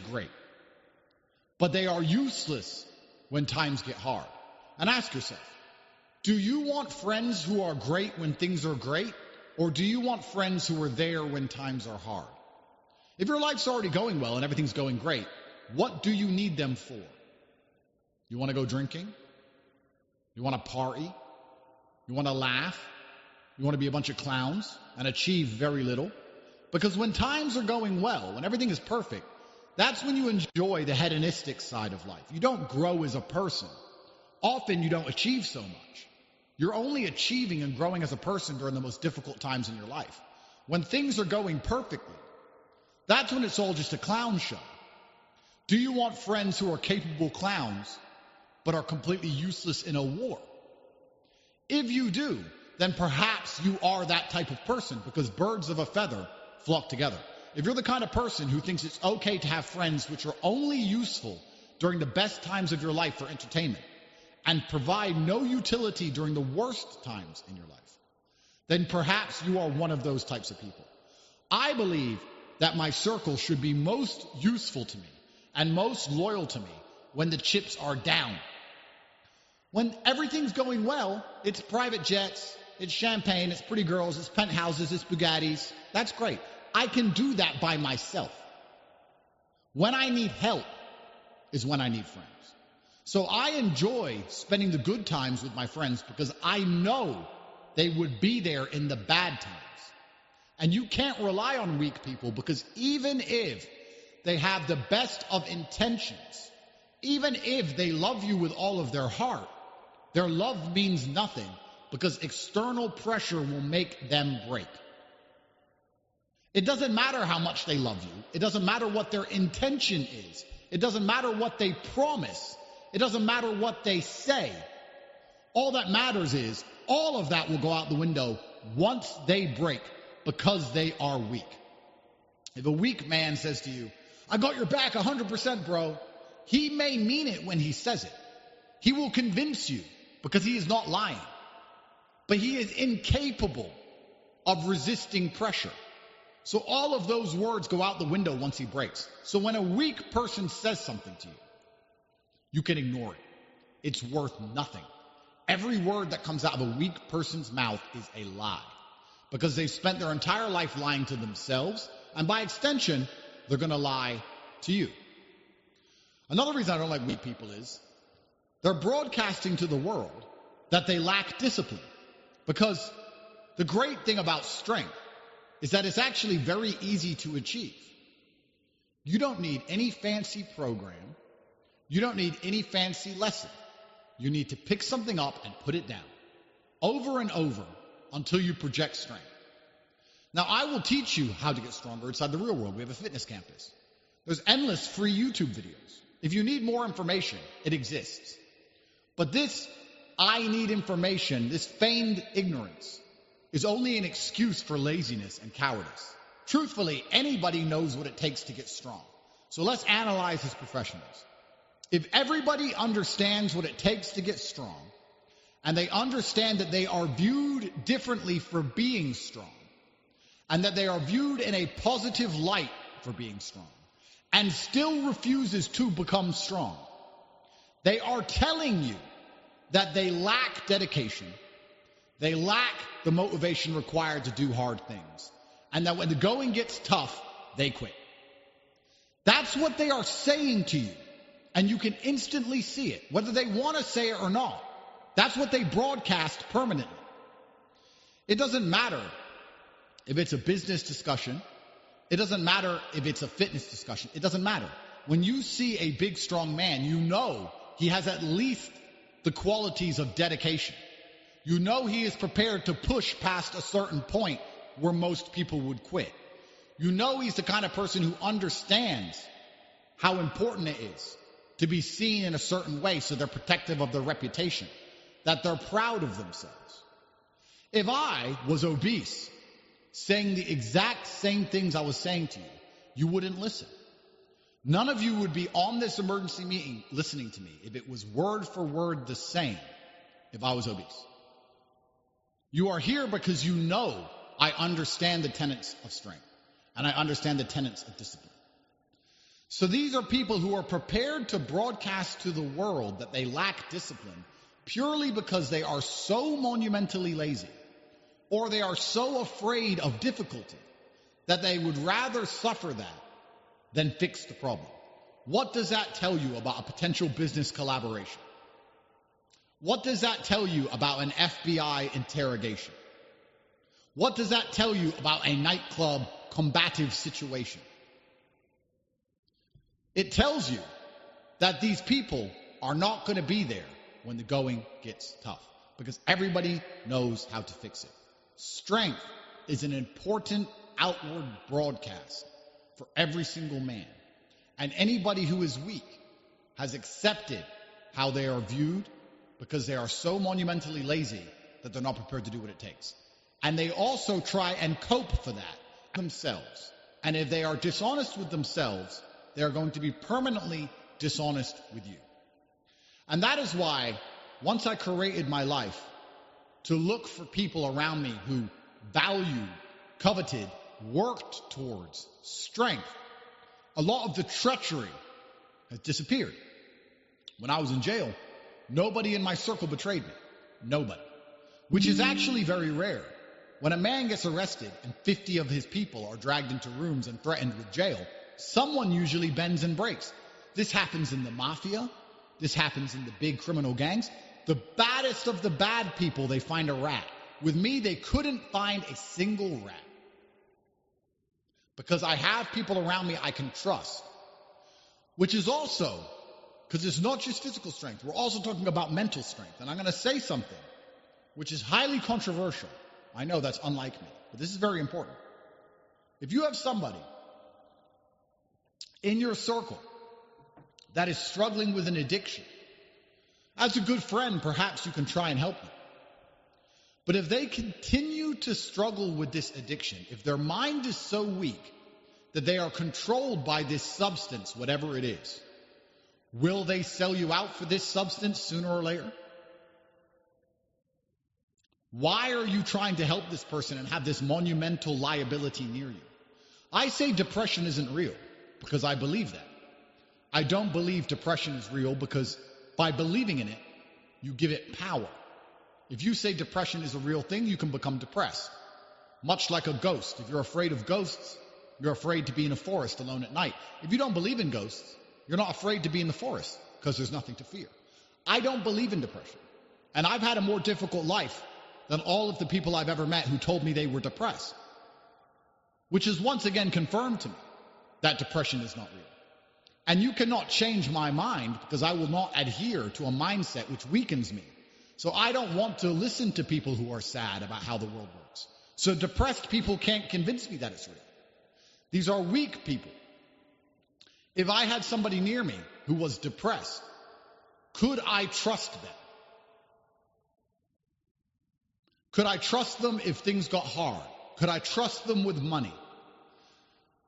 great. But they are useless when times get hard. And ask yourself, do you want friends who are great when things are great? Or do you want friends who are there when times are hard? If your life's already going well and everything's going great, what do you need them for? You want to go drinking? You want to party? You want to laugh? You want to be a bunch of clowns and achieve very little? Because when times are going well, when everything is perfect, that's when you enjoy the hedonistic side of life. You don't grow as a person. Often you don't achieve so much. You're only achieving and growing as a person during the most difficult times in your life. When things are going perfectly, that's when it's all just a clown show. Do you want friends who are capable clowns but are completely useless in a war? If you do, then perhaps you are that type of person, because birds of a feather flock together. If you're the kind of person who thinks it's okay to have friends which are only useful during the best times of your life for entertainment and provide no utility during the worst times in your life, then perhaps you are one of those types of people. I believe that my circle should be most useful to me and most loyal to me when the chips are down. When everything's going well, it's private jets, it's champagne, it's pretty girls, it's penthouses, it's Bugattis. That's great. I can do that by myself. When I need help is when I need friends. So I enjoy spending the good times with my friends because I know they would be there in the bad times. And you can't rely on weak people, because even if they have the best of intentions, even if they love you with all of their heart, their love means nothing, because external pressure will make them break. It doesn't matter how much they love you. It doesn't matter what their intention is. It doesn't matter what they promise. It doesn't matter what they say. All that matters is all of that will go out the window once they break, because they are weak. If a weak man says to you, "I got your back 100%, bro," he may mean it when he says it. He will convince you because he is not lying. But he is incapable of resisting pressure. So all of those words go out the window once he breaks. So when a weak person says something to you, you can ignore it. It's worth nothing. Every word that comes out of a weak person's mouth is a lie, because they've spent their entire life lying to themselves, and by extension, they're going to lie to you. Another reason I don't like weak people is they're broadcasting to the world that they lack discipline, because the great thing about strength is that it's actually very easy to achieve. You don't need any fancy program. You don't need any fancy lesson. You need to pick something up and put it down over and over until you project strength. Now, I will teach you how to get stronger inside the real world. We have a fitness campus. There's endless free YouTube videos. If you need more information, it exists. But this I need information, this feigned ignorance, is only an excuse for laziness and cowardice. Truthfully, anybody knows what it takes to get strong. So let's analyze as professionals. If everybody understands what it takes to get strong, and they understand that they are viewed differently for being strong, and that they are viewed in a positive light for being strong, and still refuses to become strong, they are telling you that they lack dedication, they lack the motivation required to do hard things, and that when the going gets tough, they quit. That's what they are saying to you, and you can instantly see it, whether they want to say it or not. That's what they broadcast permanently. It doesn't matter if it's a business discussion. It doesn't matter if it's a fitness discussion. It doesn't matter. When you see a big, strong man, you know he has at least the qualities of dedication. You know he is prepared to push past a certain point where most people would quit. You know he's the kind of person who understands how important it is to be seen in a certain way, so they're protective of their reputation, that they're proud of themselves. If I was obese, saying the exact same things I was saying to you, you wouldn't listen. None of you would be on this emergency meeting listening to me if it was word for word the same if I was obese. You are here because you know I understand the tenets of strength, and I understand the tenets of discipline. So these are people who are prepared to broadcast to the world that they lack discipline purely because they are so monumentally lazy, or they are so afraid of difficulty that they would rather suffer that than fix the problem. What does that tell you about a potential business collaboration? What does that tell you about an FBI interrogation? What does that tell you about a nightclub combative situation? It tells you that these people are not going to be there when the going gets tough, because everybody knows how to fix it. Strength is an important outward broadcast for every single man. And anybody who is weak has accepted how they are viewed because they are so monumentally lazy that they're not prepared to do what it takes. And they also try and cope for that themselves. And if they are dishonest with themselves, they are going to be permanently dishonest with you. And that is why, once I created my life to look for people around me who valued, coveted, worked towards strength, a lot of the treachery has disappeared. When I was in jail, nobody in my circle betrayed me. Nobody. Which is actually very rare. When a man gets arrested and 50 of his people are dragged into rooms and threatened with jail, someone usually bends and breaks. This happens in the mafia. This happens in the big criminal gangs. The baddest of the bad people, they find a rat. With me, they couldn't find a single rat. Because I have people around me I can trust. Which is also, because it's not just physical strength, we're also talking about mental strength. And I'm going to say something which is highly controversial. I know that's unlike me, but this is very important. If you have somebody in your circle that is struggling with an addiction, as a good friend, perhaps you can try and help them. But if they continue to struggle with this addiction, if their mind is so weak that they are controlled by this substance, whatever it is, will they sell you out for this substance sooner or later? Why are you trying to help this person and have this monumental liability near you? I say depression isn't real because I believe that. I don't believe depression is real because by believing in it, you give it power. If you say depression is a real thing, you can become depressed. Much like a ghost. If you're afraid of ghosts, you're afraid to be in a forest alone at night. If you don't believe in ghosts, you're not afraid to be in the forest because there's nothing to fear. I don't believe in depression. And I've had a more difficult life than all of the people I've ever met who told me they were depressed. Which is once again confirmed to me that depression is not real. And you cannot change my mind because I will not adhere to a mindset which weakens me. So I don't want to listen to people who are sad about how the world works. So depressed people can't convince me that it's real. These are weak people. If I had somebody near me who was depressed, could I trust them? Could I trust them if things got hard? Could I trust them with money?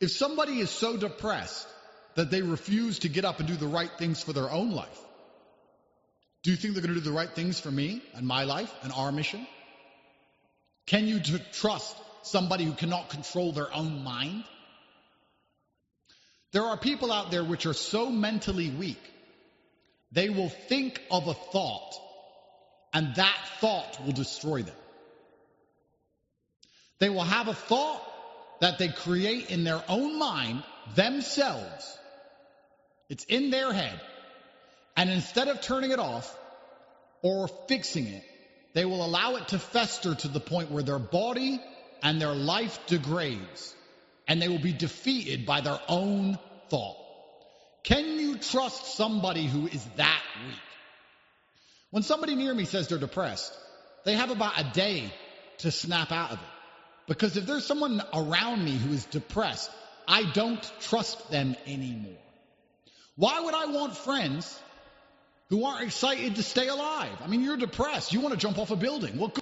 If somebody is so depressed that they refuse to get up and do the right things for their own life, do you think they're going to do the right things for me and my life and our mission? Can you trust somebody who cannot control their own mind? There are people out there which are so mentally weak, they will think of a thought, and that thought will destroy them. They will have a thought that they create in their own mind themselves. It's in their head. And instead of turning it off or fixing it, they will allow it to fester to the point where their body and their life degrades. And they will be defeated by their own thought. Can you trust somebody who is that weak? When somebody near me says they're depressed, they have about a day to snap out of it. Because if there's someone around me who is depressed, I don't trust them anymore. Why would I want friends who aren't excited to stay alive? I mean, you're depressed. You want to jump off a building. Well,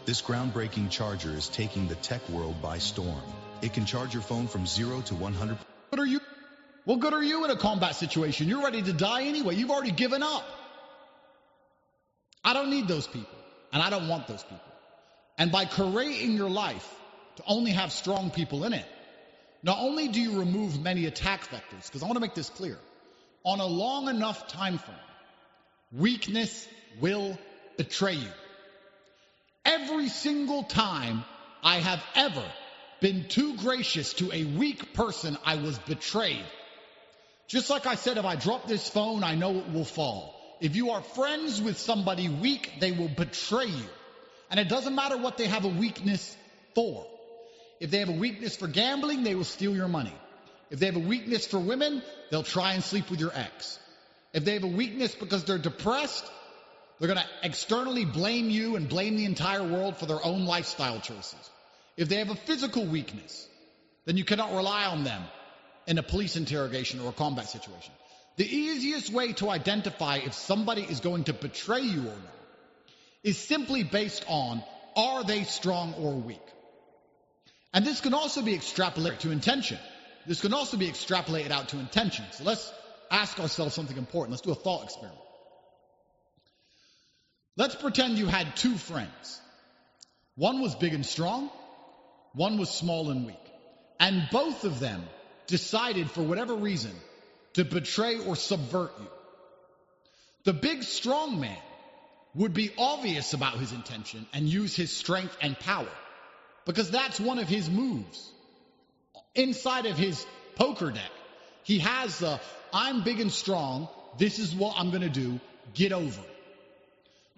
This groundbreaking charger is taking the tech world by storm. It can charge your phone from 0 to 100%. What good are you in a combat situation? You're ready to die anyway. You've already given up. I don't need those people, and I don't want those people. And by creating your life to only have strong people in it, not only do you remove many attack vectors, because I want to make this clear, on a long enough time frame, weakness will betray you. Every single time I have ever been too gracious to a weak person, I was betrayed. Just like I said, if I drop this phone, I know it will fall. If you are friends with somebody weak, they will betray you. And it doesn't matter what they have a weakness for. If they have a weakness for gambling, they will steal your money. If they have a weakness for women, they'll try and sleep with your ex. If they have a weakness because they're depressed, they're going to externally blame you and blame the entire world for their own lifestyle choices. If they have a physical weakness, then you cannot rely on them in a police interrogation or a combat situation. The easiest way to identify if somebody is going to betray you or not is simply based on, are they strong or weak? And this can also be extrapolated to intention. This can also be extrapolated out to intention. So let's ask ourselves something important. Let's do a thought experiment. Let's pretend you had two friends. One was big and strong. One was small and weak. And both of them decided, for whatever reason, to betray or subvert you. The big strong man would be obvious about his intention and use his strength and power, because that's one of his moves. Inside of his poker deck, he has the, I'm big and strong, this is what I'm going to do, get over it.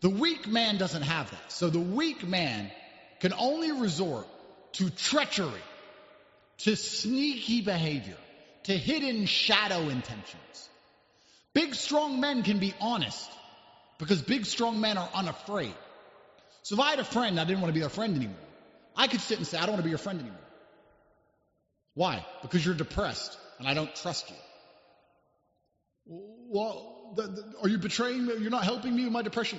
The weak man doesn't have that. So the weak man can only resort to treachery, to sneaky behavior, to hidden shadow intentions. Big, strong men can be honest because big, strong men are unafraid. So if I had a friend and I didn't want to be their friend anymore, I could sit and say, I don't want to be your friend anymore. Why? Because you're depressed and I don't trust you. Well, are you betraying me? You're not helping me with my depression?